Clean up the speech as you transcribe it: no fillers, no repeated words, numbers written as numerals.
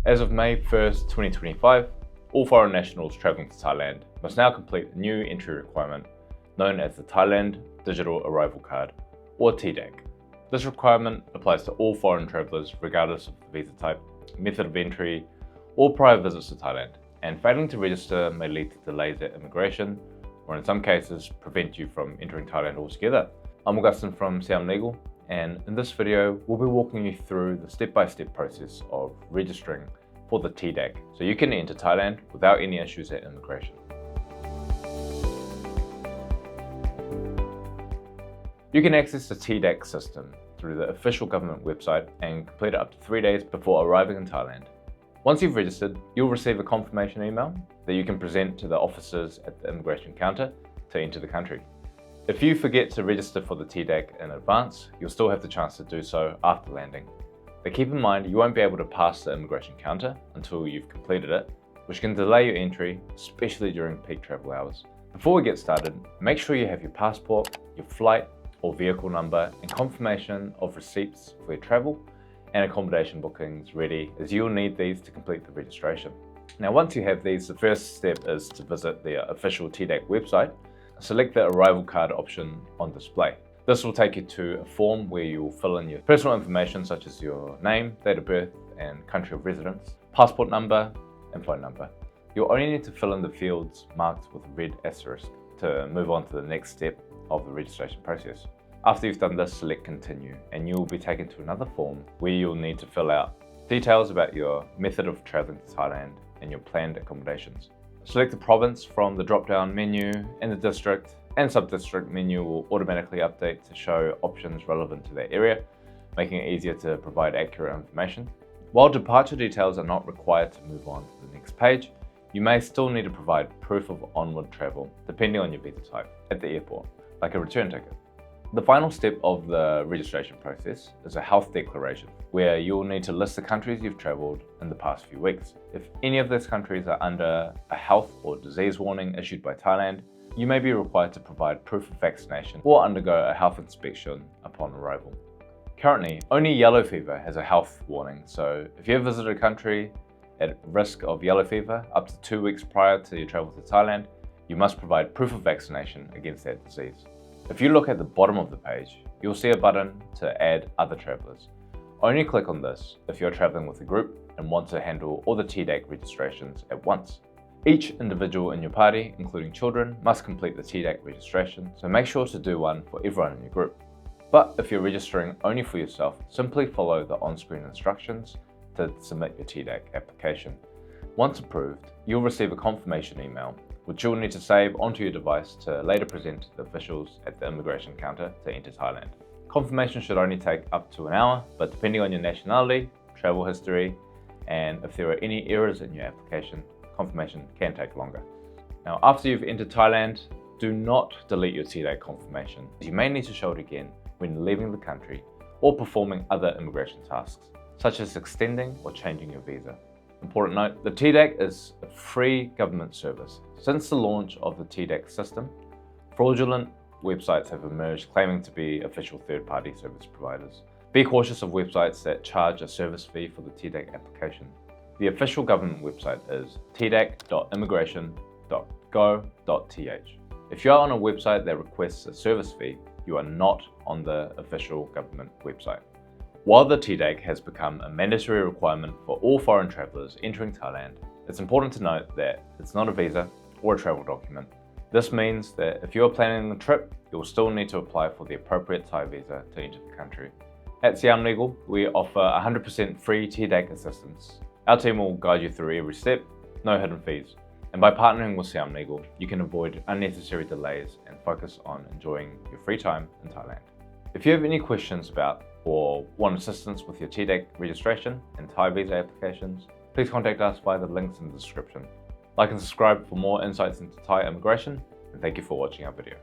As of May 1st, 2025, all foreign nationals travelling to Thailand must now complete a new entry requirement known as the Thailand Digital Arrival Card, or TDAC. This requirement applies to all foreign travellers regardless of the visa type, method of entry, or prior visits to Thailand, and failing to register may lead to delays at immigration, or in some cases prevent you from entering Thailand altogether. I'm Augustin from Siam Legal, and in this video we'll be walking you through the step-by-step process of registering for the TDAC so you can enter Thailand without any issues at immigration. You can access the TDAC system through the official government website and complete it up to 3 days before arriving in Thailand. Once you've registered, you'll receive a confirmation email that you can present to the officers at the immigration counter to enter the country. If you forget to register for the TDAC in advance, you'll still have the chance to do so after landing. But keep in mind you won't be able to pass the immigration counter until you've completed it, which can delay your entry, especially during peak travel hours. Before we get started, make sure you have your passport, your flight or vehicle number, and confirmation of receipts for your travel and accommodation bookings ready, as you'll need these to complete the registration. Now, once you have these, the first step is to visit the official TDAC website. Select the arrival card option on display. This will take you to a form where you'll fill in your personal information such as your name, date of birth, and country of residence, passport number, and phone number. You'll only need to fill in the fields marked with a red asterisk to move on to the next step of the registration process. After you've done this, select continue, and you'll be taken to another form where you'll need to fill out details about your method of traveling to Thailand and your planned accommodations. Select the province from the drop-down menu, and the district and sub-district menu will automatically update to show options relevant to that area, making it easier to provide accurate information. While departure details are not required to move on to the next page, you may still need to provide proof of onward travel, depending on your visa type, at the airport, like a return ticket. The final step of the registration process is a health declaration, where you'll need to list the countries you've travelled in the past few weeks. If any of those countries are under a health or disease warning issued by Thailand, you may be required to provide proof of vaccination or undergo a health inspection upon arrival. Currently, only yellow fever has a health warning, so if you have visited a country at risk of yellow fever up to 2 weeks prior to your travel to Thailand, you must provide proof of vaccination against that disease. If you look at the bottom of the page, you'll see a button to add other travellers. Only click on this if you're travelling with a group and want to handle all the TDAC registrations at once. Each individual in your party, including children, must complete the TDAC registration, so make sure to do one for everyone in your group. But if you're registering only for yourself, simply follow the on-screen instructions to submit your TDAC application. Once approved, you'll receive a confirmation email, which you'll need to save onto your device to later present to the officials at the immigration counter to enter Thailand. Confirmation should only take up to an hour, but depending on your nationality, travel history, and if there are any errors in your application, confirmation can take longer. Now, after you've entered Thailand, do not delete your TDAC confirmation. You may need to show it again when leaving the country or performing other immigration tasks, such as extending or changing your visa. Important note, the TDAC is a free government service. Since the launch of the TDAC system, fraudulent websites have emerged claiming to be official third-party service providers. Be cautious of websites that charge a service fee for the TDAC application. The official government website is tdac.immigration.go.th. If you are on a website that requests a service fee, you are not on the official government website. While the TDAC has become a mandatory requirement for all foreign travellers entering Thailand, it's important to note that it's not a visa or a travel document. This means that if you are planning a trip, you'll still need to apply for the appropriate Thai visa to enter the country. At Siam Legal, we offer 100% free TDAC assistance. Our team will guide you through every step, no hidden fees. And by partnering with Siam Legal, you can avoid unnecessary delays and focus on enjoying your free time in Thailand. If you have any questions about or want assistance with your TDAC registration and Thai visa applications, please contact us via the links in the description. Like and subscribe for more insights into Thai immigration, and thank you for watching our video.